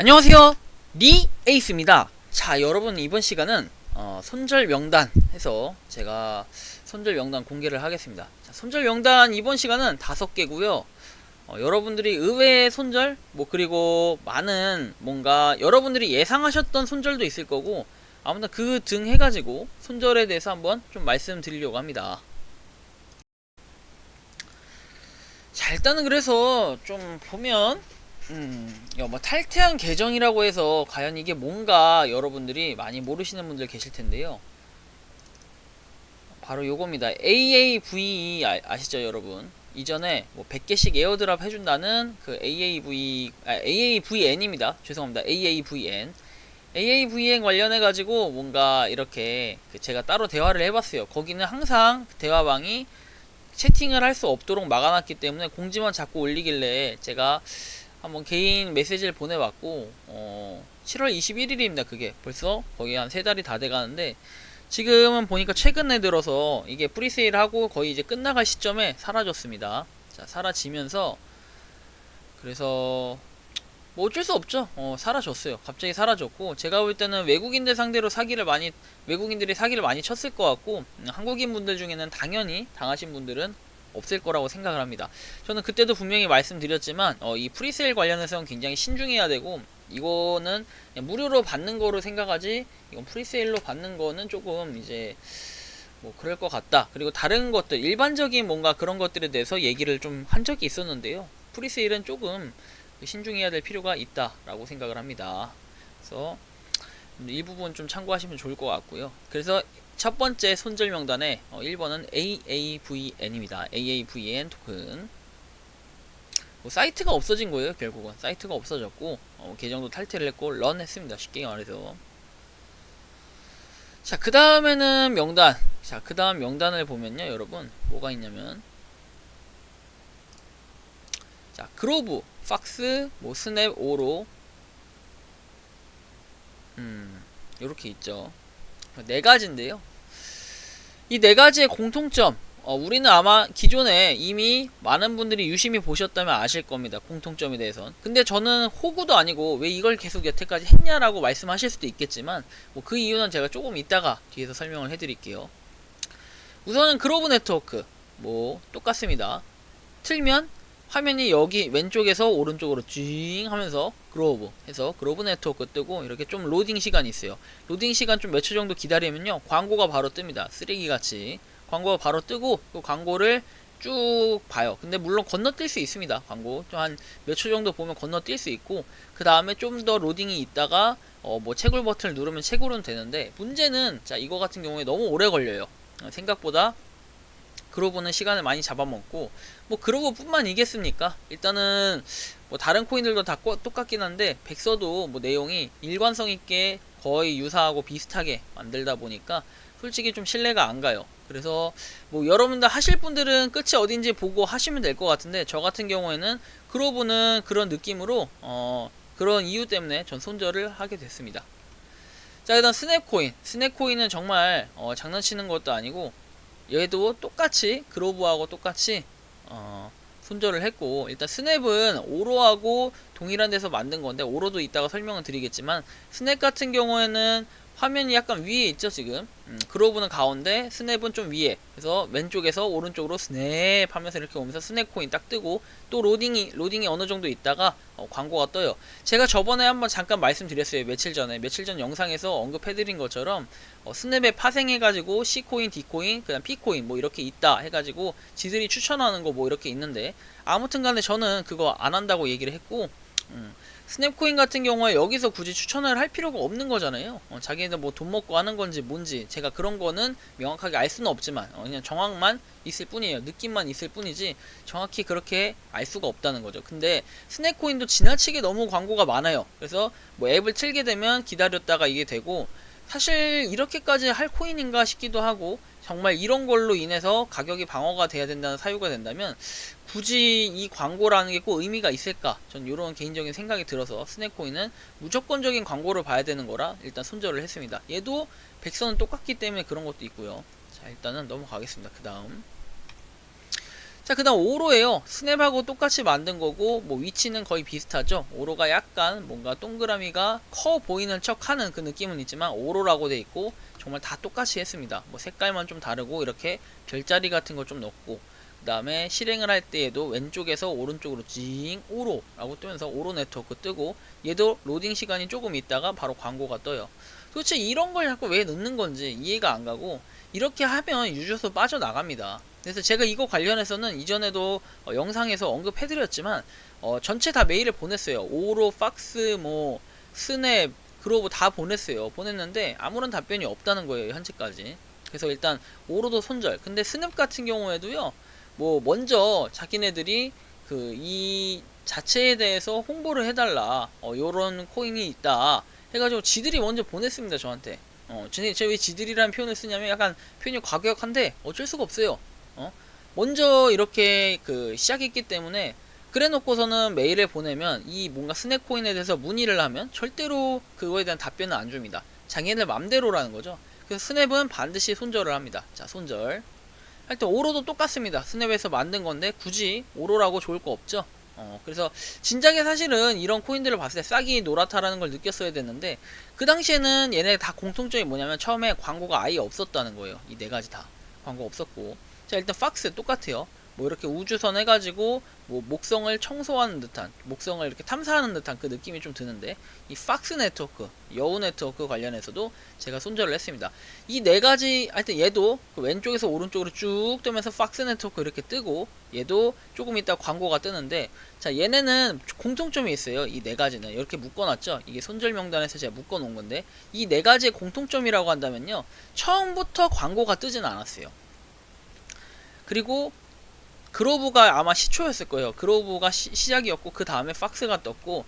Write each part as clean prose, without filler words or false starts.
안녕하세요, 리 에이스입니다. 자, 여러분, 이번 시간은 손절 명단 해서 제가 손절 명단 공개를 하겠습니다. 자, 손절 명단 이번 시간은 5개고요. 여러분들이 의외의 손절, 그리고 많은 뭔가 여러분들이 예상하셨던 손절도 있을 거고, 아무튼 그 등 해가지고 손절에 대해서 한번 좀 말씀드리려고 합니다. 자, 일단은 그래서 좀 보면 탈퇴한 계정이라고 해서 과연 이게 뭔가 여러분들이 많이 모르시는 분들 계실 텐데요. 바로 요겁니다. AAVE 아시죠, 여러분? 이전에 100개씩 에어드랍 해준다는 그 AAVN입니다. 죄송합니다. AAVN. AAVN 관련해가지고 뭔가 이렇게 제가 따로 대화를 해봤어요. 거기는 항상 대화방이 채팅을 할 수 없도록 막아놨기 때문에 공지만 자꾸 올리길래 제가 한번 개인 메시지를 보내봤고 7월 21일입니다. 그게 벌써 거의 한 3달이 다 돼가는데 지금은 보니까 최근에 들어서 이게 프리세일하고 거의 이제 끝나갈 시점에 사라졌습니다. 자, 사라지면서 그래서 어쩔 수 없죠. 사라졌어요. 갑자기 사라졌고 제가 볼 때는 외국인들 상대로 외국인들이 사기를 많이 쳤을 것 같고 한국인 분들 중에는 당연히 당하신 분들은 없을 거라고 생각을 합니다. 저는 그때도 분명히 말씀드렸지만 이 프리세일 관련해서는 굉장히 신중해야 되고 이거는 그냥 무료로 받는 거로 생각하지 이건 프리세일로 받는 거는 조금 이제 그럴 것 같다. 그리고 다른 것들 일반적인 뭔가 그런 것들에 대해서 얘기를 좀 한 적이 있었는데요. 프리세일은 조금 신중해야 될 필요가 있다라고 생각을 합니다. 그래서 이 부분 좀 참고하시면 좋을 것 같고요. 그래서 첫 번째 손절 명단에 1번은 AAVN입니다. AAVN 토큰. 사이트가 없어진 거예요. 결국은 사이트가 없어졌고 계정도 탈퇴를 했고 런 했습니다. 쉽게 말해서. 자, 그 다음에는 명단. 자, 그 다음 명단을 보면요, 여러분 뭐가 있냐면 자, 그로브, 팍스, 스냅, 오로 요렇게 있죠. 4가지인데요. 이 4가지의 공통점 우리는 아마 기존에 이미 많은 분들이 유심히 보셨다면 아실 겁니다. 공통점에 대해선. 근데 저는 호구도 아니고 왜 이걸 계속 여태까지 했냐라고 말씀하실 수도 있겠지만 그 이유는 제가 조금 이따가 뒤에서 설명을 해드릴게요. 우선은 그로브 네트워크 똑같습니다. 틀면 화면이 여기 왼쪽에서 오른쪽으로 쥐잉 하면서 그로브 해서 그로브 네트워크 뜨고 이렇게 좀 로딩 시간이 있어요. 로딩 시간 좀 몇 초 정도 기다리면요 광고가 바로 뜹니다. 쓰레기같이 광고가 바로 뜨고 그 광고를 쭉 봐요. 근데 물론 건너뛸 수 있습니다. 광고 좀 한 몇 초 정도 보면 건너뛸 수 있고 그 다음에 좀 더 로딩이 있다가 채굴 버튼을 누르면 채굴은 되는데 문제는 자 이거 같은 경우에 너무 오래 걸려요. 생각보다 그로브는 시간을 많이 잡아먹고 그로브 뿐만이겠습니까? 일단은 다른 코인들도 다 똑같긴 한데 백서도 내용이 일관성 있게 거의 유사하고 비슷하게 만들다 보니까 솔직히 좀 신뢰가 안 가요. 그래서 여러분들 하실 분들은 끝이 어딘지 보고 하시면 될 것 같은데 저 같은 경우에는 그로브는 그런 느낌으로 그런 이유 때문에 전 손절을 하게 됐습니다. 자, 일단 스냅코인은 정말 장난치는 것도 아니고 얘도 똑같이 그로브하고 똑같이 손절을 했고 일단 스냅은 오로하고 동일한 데서 만든 건데 오로도 이따가 설명을 드리겠지만 스냅 같은 경우에는 화면이 약간 위에 있죠 지금. 그로브는 가운데 스냅은 좀 위에 그래서 왼쪽에서 오른쪽으로 스냅 하면서 이렇게 오면서 스냅 코인 딱 뜨고 또 로딩이 어느 정도 있다가 광고가 떠요. 제가 저번에 한번 잠깐 말씀드렸어요. 며칠 전 영상에서 언급해드린 것처럼 스냅에 파생해가지고 C코인, D코인, 그다음 P코인 이렇게 있다 해가지고 지들이 추천하는 거 이렇게 있는데 아무튼 간에 저는 그거 안 한다고 얘기를 했고 스냅코인 같은 경우에 여기서 굳이 추천을 할 필요가 없는 거잖아요. 자기네들 돈 먹고 하는 건지 뭔지 제가 그런 거는 명확하게 알 수는 없지만 그냥 정황만 있을 뿐이에요. 느낌만 있을 뿐이지 정확히 그렇게 알 수가 없다는 거죠. 근데 스냅코인도 지나치게 너무 광고가 많아요. 그래서 앱을 틀게 되면 기다렸다가 이게 되고 사실 이렇게까지 할 코인인가 싶기도 하고 정말 이런 걸로 인해서 가격이 방어가 돼야 된다는 사유가 된다면 굳이 이 광고라는 게 꼭 의미가 있을까? 전 이런 개인적인 생각이 들어서 스냅코인은 무조건적인 광고를 봐야 되는 거라 일단 손절을 했습니다. 얘도 백선은 똑같기 때문에 그런 것도 있고요. 자, 일단은 넘어가겠습니다. 그 다음 자, 그 다음 오로예요. 스냅하고 똑같이 만든 거고, 뭐 위치는 거의 비슷하죠. 오로가 약간 뭔가 동그라미가 커 보이는 척 하는 그 느낌은 있지만 오로라고 돼 있고 정말 다 똑같이 했습니다. 뭐 색깔만 좀 다르고 이렇게 별자리 같은 거 좀 넣고, 그 다음에 실행을 할 때에도 왼쪽에서 오른쪽으로 징 오로라고 뜨면서 오로 네트워크 뜨고, 얘도 로딩 시간이 조금 있다가 바로 광고가 떠요. 도대체 이런 걸 자꾸 왜 넣는 건지 이해가 안 가고, 이렇게 하면 유저수 빠져나갑니다. 그래서 제가 이거 관련해서는 이전에도 영상에서 언급해드렸지만 전체 다 메일을 보냈어요. 오로, 팍스, 뭐 스냅, 그로브 다 보냈어요. 보냈는데 아무런 답변이 없다는 거예요, 현재까지. 그래서 일단 오로도 손절. 근데 스냅 같은 경우에도요, 뭐 먼저 자기네들이 그 이 자체에 대해서 홍보를 해달라, 요런 코인이 있다 해가지고 지들이 먼저 보냈습니다, 저한테. 제가 왜 지들이라는 표현을 쓰냐면 약간 표현이 과격한데 어쩔 수가 없어요. 먼저 이렇게 그 시작했기 때문에. 그래 놓고서는 메일을 보내면 이 뭔가 스냅 코인에 대해서 문의를 하면 절대로 그거에 대한 답변은 안 줍니다. 자기네들 맘대로라는 거죠. 그래서 스냅은 반드시 손절을 합니다. 자, 손절. 하여튼 오로도 똑같습니다. 스냅에서 만든 건데 굳이 오로라고 좋을 거 없죠. 그래서 진작에 사실은 이런 코인들을 봤을 때 싹이 노랗다라는 걸 느꼈어야 됐는데, 그 당시에는 얘네 다 공통점이 뭐냐면 처음에 광고가 아예 없었다는 거예요. 이 네 가지 다 광고 없었고. 자, 일단 팍스 똑같아요. 뭐 이렇게 우주선 해가지고 뭐 목성을 청소하는 듯한, 목성을 이렇게 탐사하는 듯한 그 느낌이 좀 드는데, 이 팍스 네트워크, 여우 네트워크 관련해서도 제가 손절을 했습니다. 이 네 가지, 하여튼 얘도 그 왼쪽에서 오른쪽으로 쭉 뜨면서 팍스 네트워크 이렇게 뜨고, 얘도 조금 있다 광고가 뜨는데, 자, 얘네는 공통점이 있어요. 이 네 가지는 이렇게 묶어놨죠. 이게 손절 명단에서 제가 묶어놓은 건데, 이 네 가지의 공통점이라고 한다면요, 처음부터 광고가 뜨진 않았어요. 그리고 그로브가 아마 시초였을 거예요. 그로브가 시작이었고, 그 다음에 팍스가 떴고,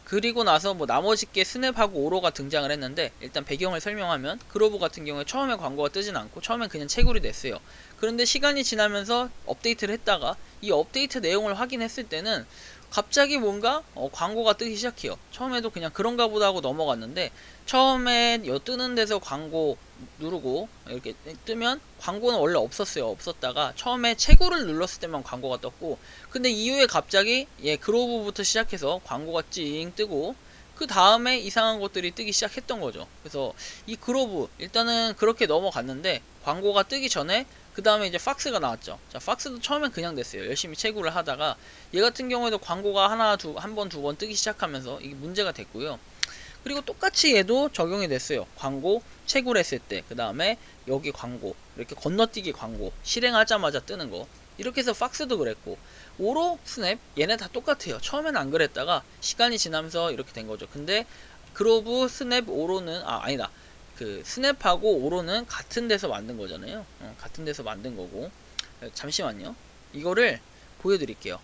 그리고 나서 뭐 나머지 게 스냅하고 오로가 등장을 했는데, 일단 배경을 설명하면 그로브 같은 경우에 처음에 광고가 뜨진 않고 처음엔 그냥 채굴이 됐어요. 그런데 시간이 지나면서 업데이트를 했다가 이 업데이트 내용을 확인했을 때는 갑자기 뭔가 광고가 뜨기 시작해요. 처음에도 그냥 그런가 보다 하고 넘어갔는데, 처음에 뜨는 데서 광고 누르고 이렇게 뜨면 광고는 원래 없었어요. 없었다가 처음에 채굴을 눌렀을 때만 광고가 떴고, 근데 이후에 갑자기 그로브부터 시작해서 광고가 찡 뜨고, 그 다음에 이상한 것들이 뜨기 시작했던 거죠. 그래서 이 그로브 일단은 그렇게 넘어갔는데, 광고가 뜨기 전에 그 다음에 이제 팍스가 나왔죠. 자, 팍스도 처음엔 그냥 됐어요. 열심히 채굴을 하다가 얘 같은 경우에도 광고가 한 번, 두 번 뜨기 시작하면서 이게 문제가 됐고요. 그리고 똑같이 얘도 적용이 됐어요. 광고 채굴했을 때, 그 다음에 여기 광고 이렇게 건너뛰기 광고 실행하자마자 뜨는 거, 이렇게 해서 팍스도 그랬고, 오로, 스냅 얘네 다 똑같아요. 처음엔 안 그랬다가 시간이 지나면서 이렇게 된 거죠. 근데 그로브, 스냅, 오로는 아니다. 그 스냅하고 오로는 같은 데서 만든 거잖아요. 같은 데서 만든 거고. 잠시만요. 이거를 보여드릴게요.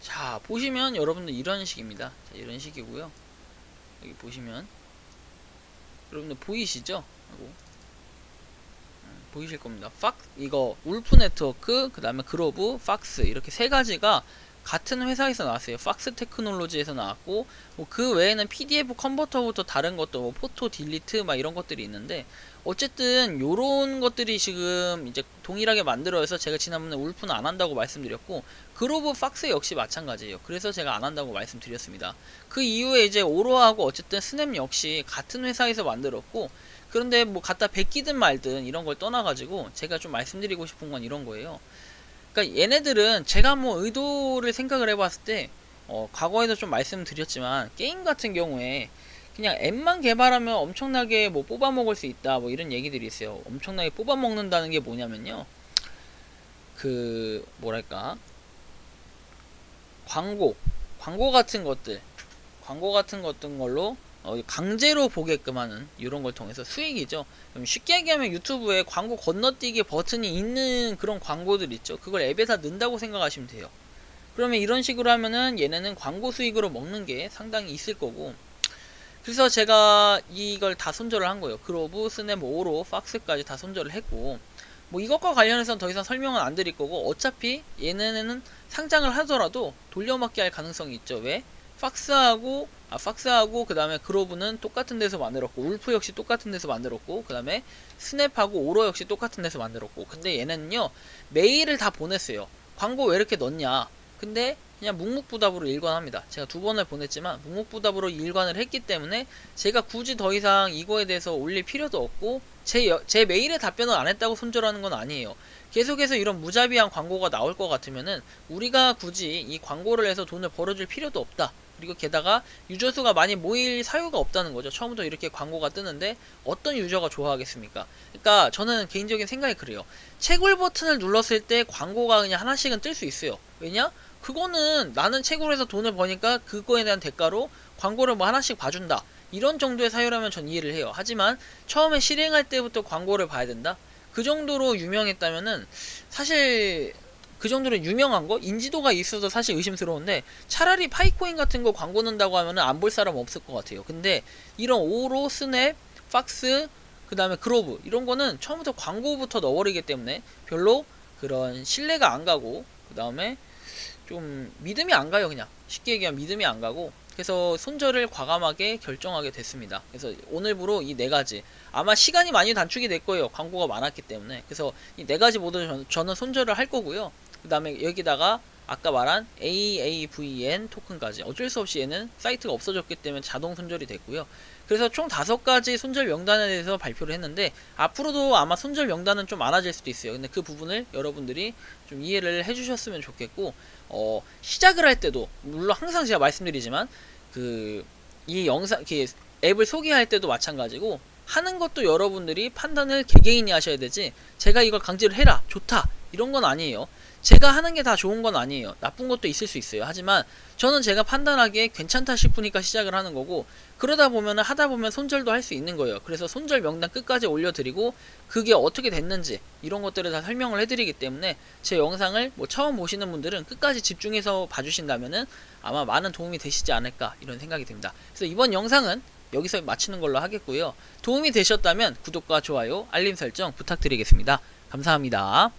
자, 보시면 여러분들 이런 식입니다. 자, 이런 식이고요. 여기 보시면 여러분들 보이시죠? 보이실 겁니다. 이거 울프 네트워크, 그 다음에 그로브, 팍스 이렇게 세 가지가 같은 회사에서 나왔어요. 팍스 테크놀로지에서 나왔고, 뭐 그 외에는 PDF 컨버터부터 다른 것도 뭐 포토 딜리트 막 이런 것들이 있는데, 어쨌든 요런 것들이 지금 이제 동일하게 만들어서 제가 지난번에 울프는 안 한다고 말씀드렸고, 그로브, 팍스 역시 마찬가지예요. 그래서 제가 안 한다고 말씀드렸습니다. 그 이후에 이제 오로하고 어쨌든 스냅 역시 같은 회사에서 만들었고, 그런데 뭐 갖다 베끼든 말든 이런 걸 떠나가지고 제가 좀 말씀드리고 싶은 건 이런 거예요. 그러니까 얘네들은 제가 뭐 의도를 생각을 해봤을 때, 과거에도 좀 말씀드렸지만 게임 같은 경우에 그냥 앱만 개발하면 엄청나게 뭐 뽑아먹을 수 있다 뭐 이런 얘기들이 있어요. 엄청나게 뽑아먹는다는 게 뭐냐면요, 그 뭐랄까, 광고 같은 것들, 걸로 강제로 보게끔 하는 이런 걸 통해서 수익이죠. 쉽게 얘기하면 유튜브에 광고 건너뛰기 버튼이 있는 그런 광고들 있죠. 그걸 앱에다 넣는다고 생각하시면 돼요. 그러면 이런 식으로 하면은 얘네는 광고 수익으로 먹는 게 상당히 있을 거고, 그래서 제가 이걸 다 손절을 한 거예요. 그로브, 스냅, 오로, 팍스까지 다 손절을 했고, 뭐 이것과 관련해서는 더 이상 설명은 안 드릴 거고, 어차피 얘네는 상장을 하더라도 돌려막기 할 가능성이 있죠. 왜? 팍스하고 그 다음에 그로브는 똑같은 데서 만들었고, 울프 역시 똑같은 데서 만들었고, 그 다음에 스냅하고 오로 역시 똑같은 데서 만들었고, 근데 얘는요 메일을 다 보냈어요. 광고 왜 이렇게 넣냐. 근데 그냥 묵묵부답으로 일관합니다. 제가 2번을 보냈지만 묵묵부답으로 일관을 했기 때문에 제가 굳이 더 이상 이거에 대해서 올릴 필요도 없고, 제 메일에 답변을 안 했다고 손절하는 건 아니에요. 계속해서 이런 무자비한 광고가 나올 것 같으면은 우리가 굳이 이 광고를 해서 돈을 벌어줄 필요도 없다. 그리고 게다가 유저 수가 많이 모일 사유가 없다는 거죠. 처음부터 이렇게 광고가 뜨는데 어떤 유저가 좋아하겠습니까? 그러니까 저는 개인적인 생각이 그래요. 채굴 버튼을 눌렀을 때 광고가 그냥 하나씩은 뜰 수 있어요. 왜냐? 그거는 나는 채굴해서 돈을 버니까 그거에 대한 대가로 광고를 뭐 하나씩 봐준다. 이런 정도의 사유라면 전 이해를 해요. 하지만 처음에 실행할 때부터 광고를 봐야 된다? 그 정도로 유명했다면은 사실 그 정도로 유명한 거? 인지도가 있어도 사실 의심스러운데, 차라리 파이코인 같은 거 광고 넣는다고 하면은 안 볼 사람 없을 것 같아요. 근데 이런 오로, 스냅, 팍스, 그 다음에 그로브 이런 거는 처음부터 광고부터 넣어버리기 때문에 별로 그런 신뢰가 안 가고, 그 다음에 좀 믿음이 안 가요. 그냥 쉽게 얘기하면 믿음이 안 가고, 그래서 손절을 과감하게 결정하게 됐습니다. 그래서 오늘부로 이 4가지, 아마 시간이 많이 단축이 될 거예요. 광고가 많았기 때문에. 그래서 이 4가지 모두 저는 손절을 할 거고요. 그 다음에 여기다가 아까 말한 AAVN 토큰까지, 어쩔 수 없이 얘는 사이트가 없어졌기 때문에 자동 손절이 됐고요. 그래서 총 5가지 손절 명단에 대해서 발표를 했는데, 앞으로도 아마 손절 명단은 좀 많아질 수도 있어요. 근데 그 부분을 여러분들이 좀 이해를 해주셨으면 좋겠고, 시작을 할 때도 물론 항상 제가 말씀드리지만 이 영상 앱을 소개할 때도 마찬가지고, 하는 것도 여러분들이 판단을 개개인이 하셔야 되지, 제가 이걸 강제로 해라 좋다 이런 건 아니에요. 제가 하는 게 다 좋은 건 아니에요. 나쁜 것도 있을 수 있어요. 하지만 저는 제가 판단하기에 괜찮다 싶으니까 시작을 하는 거고, 그러다 보면은 하다 보면 손절도 할 수 있는 거예요. 그래서 손절 명단 끝까지 올려드리고, 그게 어떻게 됐는지 이런 것들을 다 설명을 해드리기 때문에 제 영상을 뭐 처음 보시는 분들은 끝까지 집중해서 봐주신다면은 아마 많은 도움이 되시지 않을까 이런 생각이 듭니다. 그래서 이번 영상은 여기서 마치는 걸로 하겠고요. 도움이 되셨다면 구독과 좋아요, 알림 설정 부탁드리겠습니다. 감사합니다.